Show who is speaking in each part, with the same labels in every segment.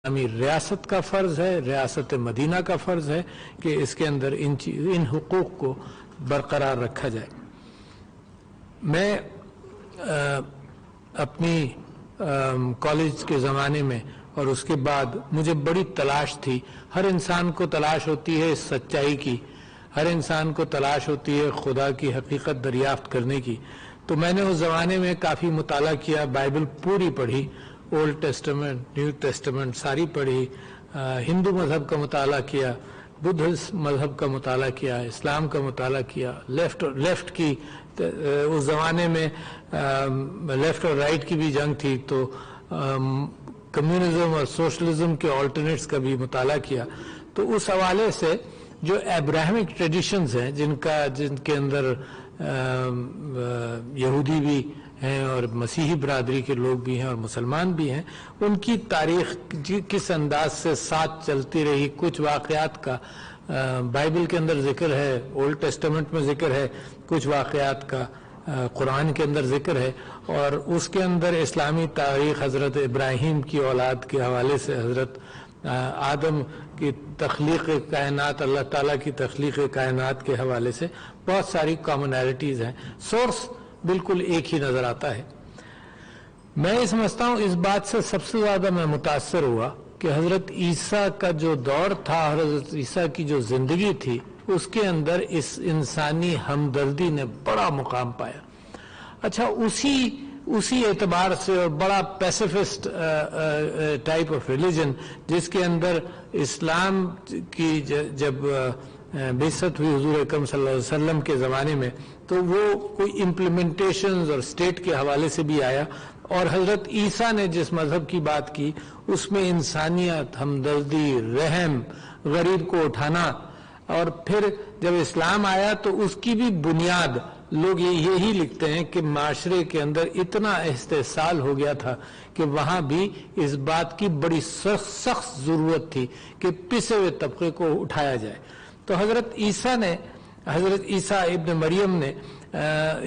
Speaker 1: اسلامی ریاست کا فرض ہے، ریاست مدینہ کا فرض ہے کہ اس کے اندر ان حقوق کو برقرار رکھا جائے۔ میں اپنی کالج کے زمانے میں اور اس کے بعد مجھے بڑی تلاش تھی، ہر انسان کو تلاش ہوتی ہے سچائی کی، ہر انسان کو تلاش ہوتی ہے خدا کی حقیقت دریافت کرنے کی۔ تو میں نے اس زمانے میں کافی مطالعہ کیا، بائبل پوری پڑھی، اولڈ ٹیسٹمنٹ نیو ٹیسٹمنٹ ساری پڑھی، ہندو مذہب کا مطالعہ کیا، بدھسٹ مذہب کا مطالعہ کیا، اسلام کا مطالعہ کیا، لیفٹ کی اس زمانے میں لیفٹ اور رائٹ کی بھی جنگ تھی، تو کمیونزم اور سوشلزم کے آلٹرنیٹس کا بھی مطالعہ کیا۔ تو اس حوالے سے جو ابراہمک ٹریڈیشنز ہیں جن کے اندر یہودی بھی ہیں اور مسیحی برادری کے لوگ بھی ہیں اور مسلمان بھی ہیں، ان کی تاریخ کس انداز سے ساتھ چلتی رہی، کچھ واقعات کا بائبل کے اندر ذکر ہے، اولڈ ٹیسٹمنٹ میں ذکر ہے، کچھ واقعات کا قرآن کے اندر ذکر ہے، اور اس کے اندر اسلامی تاریخ حضرت ابراہیم کی اولاد کے حوالے سے، حضرت آدم کی تخلیق کائنات، اللہ تعالیٰ کی تخلیق کائنات کے حوالے سے بہت ساری کامنالٹیز ہیں، سورس بالکل ایک ہی نظر آتا ہے۔ میں یہ سمجھتا ہوں اس بات سے سب سے زیادہ میں متاثر ہوا کہ حضرت عیسیٰ کا جو دور تھا، حضرت عیسیٰ کی جو زندگی تھی، اس کے اندر اس انسانی ہمدردی نے بڑا مقام پایا۔ اچھا، اسی اعتبار سے اور بڑا پیسیفسٹ ٹائپ آف ریلیجن جس کے اندر اسلام کی جب بعثت ہوئی حضور اکرم صلی اللہ علیہ وسلم کے زمانے میں، تو وہ کوئی امپلیمنٹیشنز اور اسٹیٹ کے حوالے سے بھی آیا، اور حضرت عیسیٰ نے جس مذہب کی بات کی اس میں انسانیت، ہمدردی، رحم، غریب کو اٹھانا، اور پھر جب اسلام آیا تو اس کی بھی بنیاد لوگ یہی لکھتے ہیں کہ معاشرے کے اندر اتنا استحصال ہو گیا تھا کہ وہاں بھی اس بات کی بڑی سخت ضرورت تھی کہ پسے ہوئے طبقے کو اٹھایا جائے۔ تو حضرت عیسیٰ ابن مریم نے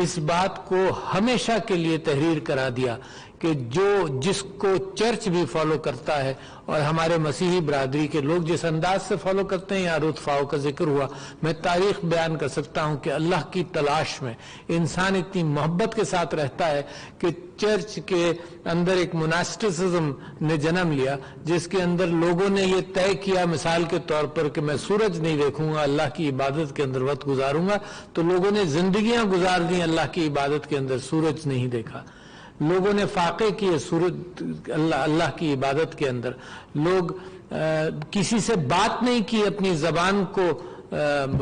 Speaker 1: اس بات کو ہمیشہ کے لیے تحریر کرا دیا کہ جس کو چرچ بھی فالو کرتا ہے اور ہمارے مسیحی برادری کے لوگ جس انداز سے فالو کرتے ہیں، یہاں رتفاؤ کا ذکر ہوا، میں تاریخ بیان کر سکتا ہوں کہ اللہ کی تلاش میں انسان اتنی محبت کے ساتھ رہتا ہے کہ چرچ کے اندر ایک مناسٹسزم نے جنم لیا، جس کے اندر لوگوں نے یہ طے کیا مثال کے طور پر کہ میں سورج نہیں دیکھوں گا، اللہ کی عبادت کے اندر وقت گزاروں گا، تو لوگوں نے زندگیاں گزار دیں اللہ کی عبادت کے اندر، سورج نہیں دیکھا۔ لوگوں نے فاقے کیے سورج اللہ کی عبادت کے اندر، لوگ کسی سے بات نہیں کی، اپنی زبان کو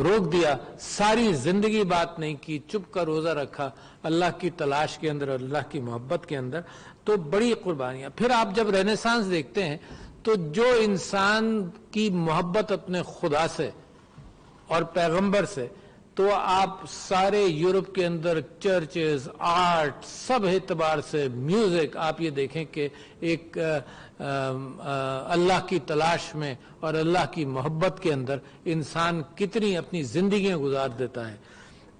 Speaker 1: روک دیا، ساری زندگی بات نہیں کی، چپ کا روزہ رکھا اللہ کی تلاش کے اندر، اللہ کی محبت کے اندر، تو بڑی قربانیاں۔ پھر آپ جب رینیسانس دیکھتے ہیں تو جو انسان کی محبت اپنے خدا سے اور پیغمبر سے، تو آپ سارے یورپ کے اندر چرچز، آرٹ، سب اعتبار سے، میوزک، آپ یہ دیکھیں کہ ایک اللہ کی تلاش میں اور اللہ کی محبت کے اندر انسان کتنی اپنی زندگیاں گزار دیتا ہے۔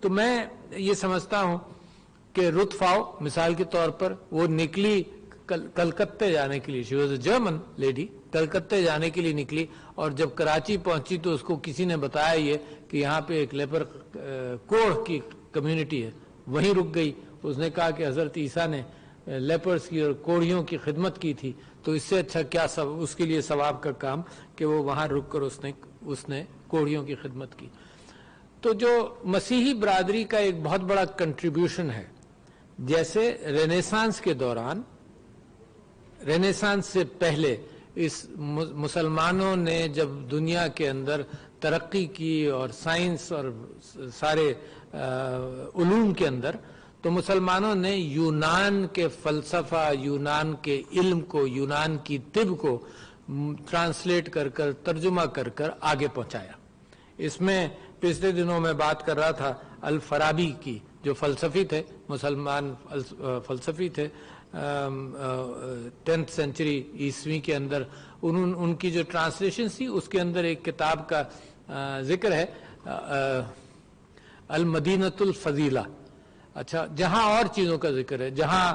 Speaker 1: تو میں یہ سمجھتا ہوں کہ رتفاؤ مثال کے طور پر وہ نکلی کلکتے جانے کے لیے، she was a German lady, کلکتے جانے کے لیے نکلی، اور جب کراچی پہنچی تو اس کو کسی نے بتایا یہ کہ یہاں پہ ایک لیپر کوڑ کی کمیونٹی ہے، وہیں رک گئی۔ اس نے کہا کہ حضرت عیسیٰ نے لیپرز کی اور کوڑیوں کی خدمت کی تھی، تو اس سے اچھا کیا اس کے لیے ثواب کا کام کہ وہ وہاں رک کر اس نے کوڑیوں کی خدمت کی۔ تو جو مسیحی برادری کا ایک بہت بڑا کنٹریبیوشن ہے، جیسے رینیسانس کے دوران، رینیسانس سے پہلے اس مسلمانوں نے جب دنیا کے اندر ترقی کی اور سائنس اور سارے علوم کے اندر، تو مسلمانوں نے یونان کے فلسفہ، یونان کے علم کو، یونان کی طب کو ٹرانسلیٹ کر کر، ترجمہ کر کر آگے پہنچایا۔ اس میں پچھلے دنوں میں بات کر رہا تھا الفارابی کی، جو فلسفی تھے، مسلمان فلسفی تھے، 10th سینچری عیسوی کے اندر، ان کی جو ٹرانسلیشن تھی اس کے اندر ایک کتاب کا ذکر ہے، المدینۃ الفضیلہ۔ اچھا، جہاں اور چیزوں کا ذکر ہے، جہاں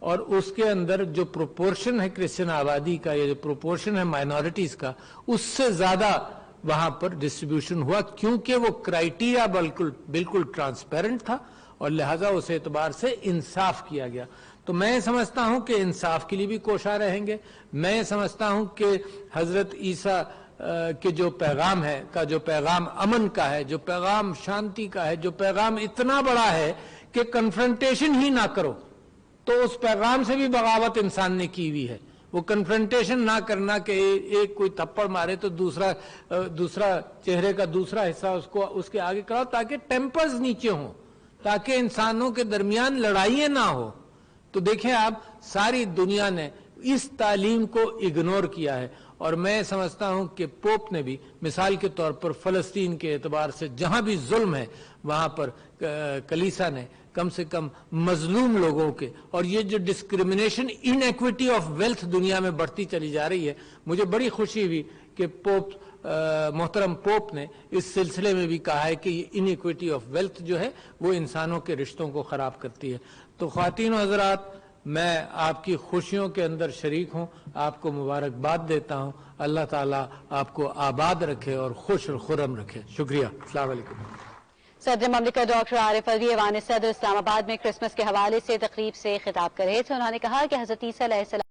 Speaker 1: اور اس کے اندر جو پروپورشن ہے کرسچن آبادی کا یا جو پروپورشن ہے مائنورٹیز کا اس سے زیادہ وہاں پر ڈسٹریبیوشن ہوا، کیونکہ وہ کرائٹیریا بالکل ٹرانسپیرنٹ تھا اور لہٰذا اس اعتبار سے انصاف کیا گیا. تو میں سمجھتا ہوں کہ انصاف کے لیے بھی کوشاں رہیں گے. میں سمجھتا ہوں کہ حضرت عیسیٰ کے جو پیغام ہے کا جو پیغام امن کا ہے، جو پیغام شانتی کا ہے، جو پیغام اتنا بڑا ہے کہ کنفرنٹیشن ہی نہ کرو، تو اس پیغام سے بھی بغاوت انسان نے کی ہوئی ہے. وہ کنفرنٹیشن نہ کرنا کہ ایک کوئی تھپڑ مارے تو دوسرا چہرے کا دوسرا حصہ اس کے آگے کراؤ تاکہ ٹیمپرز نیچے ہوں، تاکہ انسانوں کے درمیان لڑائیاں نہ ہو. تو دیکھیں آپ، ساری دنیا نے اس تعلیم کو اگنور کیا ہے، اور میں سمجھتا ہوں کہ پوپ نے بھی مثال کے طور پر فلسطین کے اعتبار سے جہاں بھی ظلم ہے وہاں پر کلیسا نے کم سے کم مظلوم لوگوں کے، اور یہ جو discrimination in equity of wealth دنیا میں بڑھتی چلی جا رہی ہے، مجھے بڑی خوشی ہوئی کہ محترم پوپ نے اس سلسلے میں بھی کہا ہے کہ یہ ان ایکویٹی آف ویلتھ جو ہے وہ انسانوں کے رشتوں کو خراب کرتی ہے. تو خواتین و حضرات، میں آپ کی خوشیوں کے اندر شریک ہوں، آپ کو مبارکباد دیتا ہوں. اللہ تعالیٰ آپ کو آباد رکھے اور خوش اور خرم رکھے. شکریہ. السلام علیکم.
Speaker 2: صدر مملکت ڈاکٹر عارف الوی ایوان صدر اسلام آباد میں کرسمس کے حوالے سے تقریب سے خطاب کر رہے تھے. انہوں نے کہا کہ حضرت عیسیٰ علیہ السلام